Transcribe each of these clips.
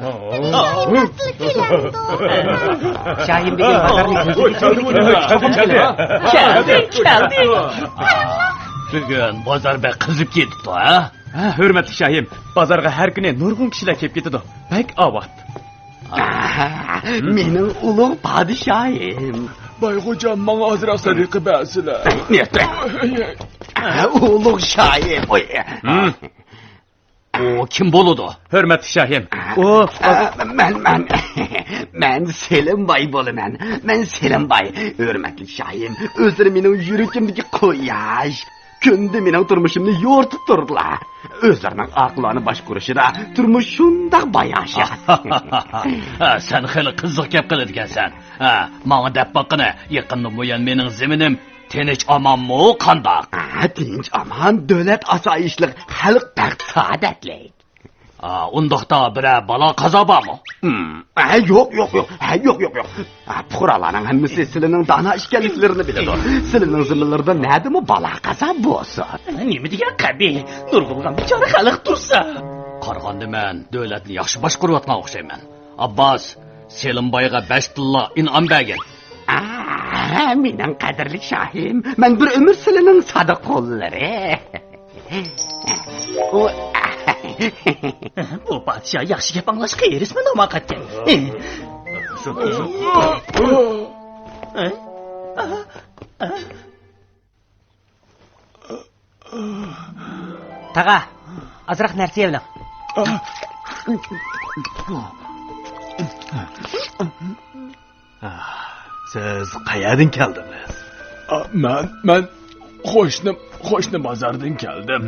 Nasıl keldi? Şahin Bey'in Geldi. Bugün bazar bek kızıp ketipti ha? Hürmetli Şahim, bazarga her güne nurgun kişiler kep ketidi. Bek avat. Mening ulug' padişahim. Bayxo'jam menga ozroq sadiqa ba'silar. Niyatda. Ulug' shahim. O kim boludu? Hürmetli Şahim. O Men Selim Bay bo'laman. Men Selim Bay. Hurmatli shahim, o'zlari mening yuragimdagi quyosh. Kunda mening turmushimni yo'rtib turdilar. O'zlarining aqlini boshqarishida turmush shundoq bayashi. Sen hali qiziq gap qiladigansan. Menga deb boqini, yaqinda buyon mening zeminim tinch omonmi, qandoq? Tinch omon, davlat osoyishlik, xalq baxt saodatlik. Undaqda bir balo qazo bormi? Yo'q. Fuqarolarning hammasi sizlarning dono ishkanliklarini biladi. Sizlarning ziminlarda nadimi balo qazo bo'lsa? Nima degan qabih? Nurg'ulgan bechora xalq tursa. Qarag'anda men davlatni yaxshi boshqarayotgan o'xshayman. Abbos, Selimboyga 5 tilla in'om bergan. Mening qadrli shahim, men bir umr sizlarning sodiq qo'llari. Bu podshoh yaxshi gap anglashga erishmi nomaqatga? Taga, azroq narsa yeyman. siz qayerdan keldingiz? Men qo'shni bozordan keldim.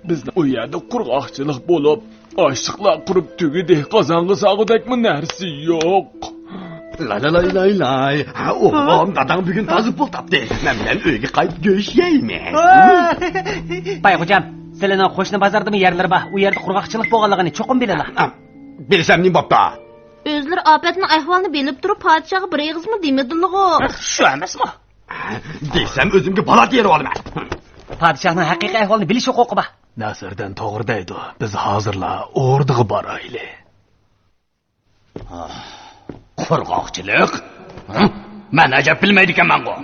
Bizning u yerda qurg'oqchilik bo'lib, oshliqlar qurib tugidi, qozonga sog'idakmi narsa yo'q. Lay. O'g'lim, dadam bugun toza pul topdi. Men bilan uyga qaytib go'sht yeyman. Bayxo'jam, sizlarning qo'shni bozordami yerlar bor? U yerda qurg'oqchilik bo'lganligini cho'qim bilaman. Bilsam nim bo'pti. Özler afetning ahvolini bilib turib, podshohga bir egizmi demedilar-ku. Shu emasmi? Desam o'zimga balo terib olaman. Podshohning haqiqiy ahvolini bilish huquqi bor. Nasrdan to'g'ri deydi. Biz hozirlar o'rdiga boraylik. Qurg'oqchilik? Men ajab bilmaydi ekanman-ku.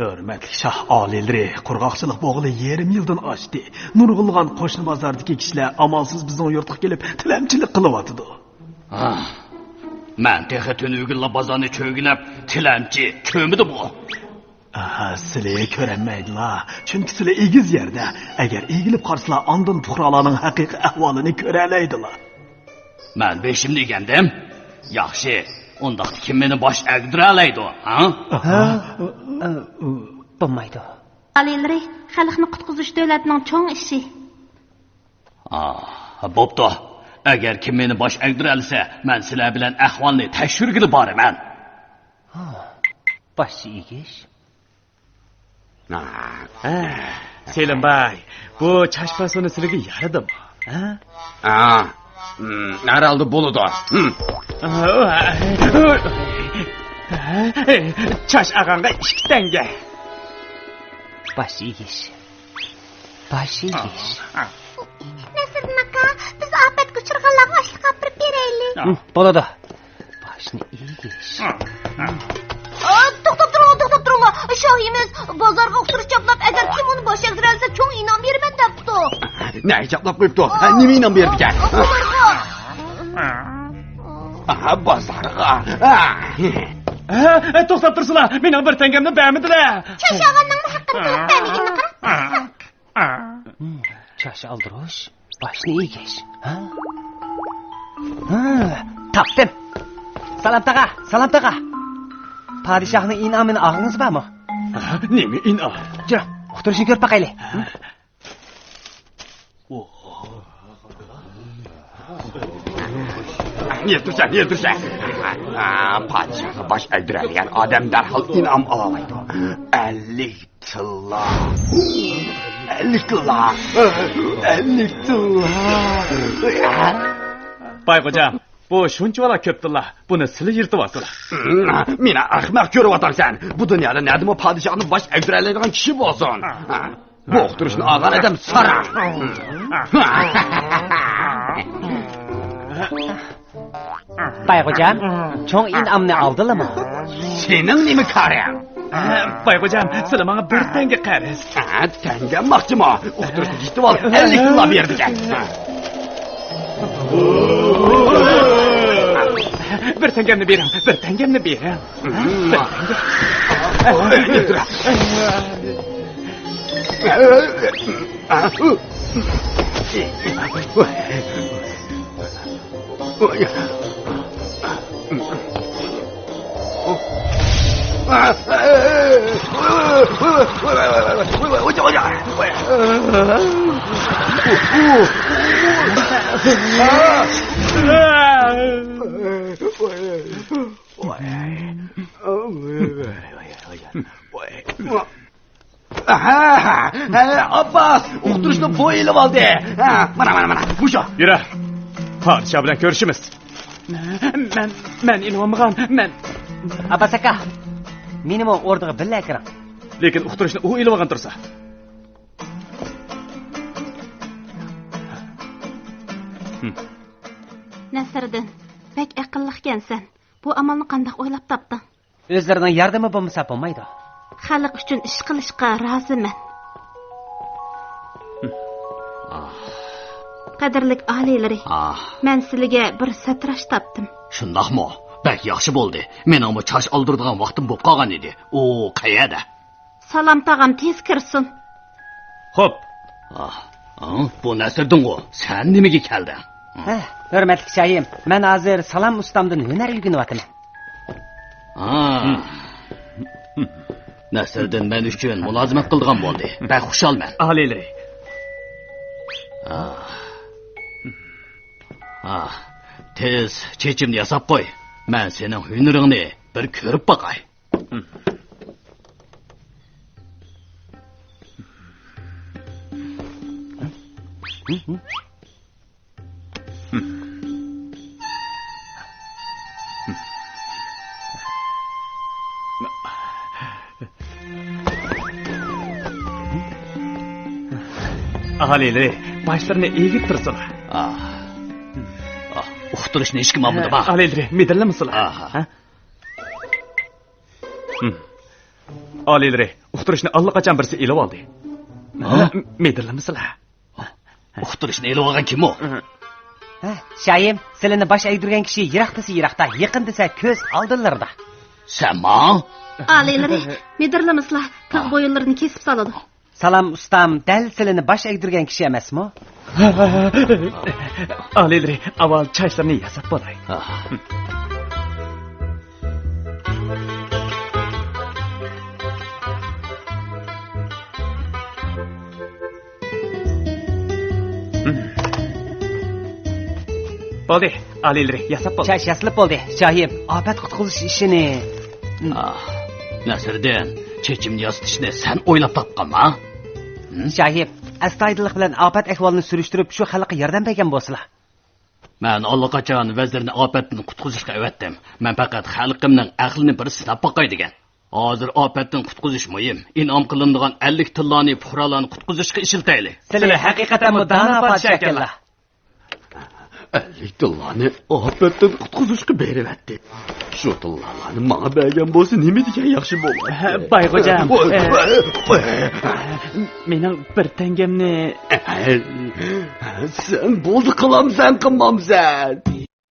Hurmatli shoh oliylari, qurg'oqchilik bo'g'ili yarim yildan oshdi. Nurg'ulg'an qo'shni bozordagi kishilar amalsiz bizning yurtga kelib tilamchilik qilyapti. Men texi tunugilla bozorni cho'gilab, tilamchi ko'midi bu. Sizlar ko'rmaydilar. Chunki sizlar egiz yerda. Agar egilib qolsalar, ondan fuqarolarning haqiqiy ahvolini ko'ra oladilar. Men beshimni egandim. Yaxshi. Undaq kim meni bosh agdira oladi, ha? Bo'lmaydi. Alilari xalqni qutqizish davlatning cho'ng ishi. Bo'pti. Agar kim meni bosh agdira olsa, men sizlar bilan ahvolni tekshirgili boraman. Bosh egish. Selimbay, bu chashpasini sizlarga yaradimi? Herhalde buludu. Chash ag'anga 2 tanga. Bosh egish. Nasriddin aka, biz afetga uchraganlarga oshliq olib beraylik. Bo'ladi. Boshni egish. To'xtab turinglar. Shohimiz bozorga o'xshirish choplab, agar kim uni bosh agdiralsa, cho'ng inom beraman debdi. Ne choplab qo'yibdi? Nima inom berdi ekan? Bozorga. To'xtab tursizlar. Mening 1 tangamni bermadilar. Chashag'anning haqqini bermaganligini qara. Chash aldirish, boshni egish. Topdim. Salom taga. Padişahning inomini og'ingiz bormi? Nima inom? Jira, o'tirishni ko'rib baqaylik. Niye dursan? Padişahı baş öldüreleyen adam derhal inom olamaydı. 50 tilla. Bayxo'jam, bu shunchalar ko'pdilar. Buni sizlar yirtib olsizlar. Meni ahmoq ko'rib o'tarsan. Bu dunyoda nima padişahni bosh egdiradigan kishi bo'lsin. Bu o'qtirishni olgan odam sara. Bayğocam, çoğun inamını aldılar mı? Senin nemi karang? Bayğocam, sizlar bana bir tenge qarız. Tenge maqchima. Uqtirishni yetib ol. 50 tilla berdigan. Bir tengemni bering, bir tengemni bering. Abbas, uqtirishni bo'y ilib oldi. Mana. Musho. Yura. Podsho bilan ko'rishimiz. Men ilmog'am, men. Abbas aka, mening o'rniga birga kiring. Lekin uqtirishni u ilmog'am tursa. Nasriddin, bek aqlliqkansan. Bu amalni qanday o'ylab topding? O'zlarining yordami bo'lmasa bo'lmaydi. Xalq uchun ish qilishga roziman. Qadrlik oliylari, men sizlarga bir satrash topdim. Shundaqmi? Bak yaxshi bo'ldi. Meningmi chash oldiradigan vaqtim bo'lib qolgan edi. U qayerda? Salom tag'am tez kirsin. Xo'p. Bu Nasriddin-ku. Sen nimaga kelding? Hurmatli shayim, men hozir Salom ustamdan hunar o'rganyapman. Nasriddin men uchun mulozimat qildigan bo'ldi. Bak xushalman. Oliylari. Tez chechimni yasab qo'y. Men sening hunaringni bir ko'rib boqay. Oliylari, başlarını egib tursinlar. Uqtirishni hech kim olmadi bak. Oliylari, medallamisilar? Oliylari, uqtirishni allaqachon birisi ilib oldi. Medallamisilar? Uqtirishni elib olgan kim u? Shayim, sizlarni bosh aydirgan kishi yiroqda, yaqin desa ko'z oldilarida. Sen ma? Oliylari, medirlamizlar, tog' bo'yinlarini kesib soladi. Salom ustam, dal sizlarni bosh aydirgan kishi emasmi? Oliylari, avval chaylarni yasab bo'lay. Bo'ldi, oliylari, yasab bo'ldi. Chash yasilib bo'ldi. Shayim, ofat qutqizish ishini. Nasriddin, chechimni yasitishni sen o'ylab topganmi? Shayim, astoydillik bilan ofat ahvolini surishtirib, shu xalqqa yordam bergan bo'lsalar. Men allaqachon vazirni ofatdan qutqizishga avatdim. Men faqat xalqimning aqlini bir sinab boqay degan. Hozir ofatdan qutqizish muhim. Inom qilinadigan 50 tillani fuqarolarni qutqizishga ishiltaylik. Sizlar haqiqatan mudana podshohlar. 50 tillani ofatdan qutqizishga beribdi. Shu tillalarni menga bergan bo'lsa, nima degan yaxshi bo'ladi? Bayğocam, mening bir tengemni sen bo'ldi qilamsan, qilmamsan.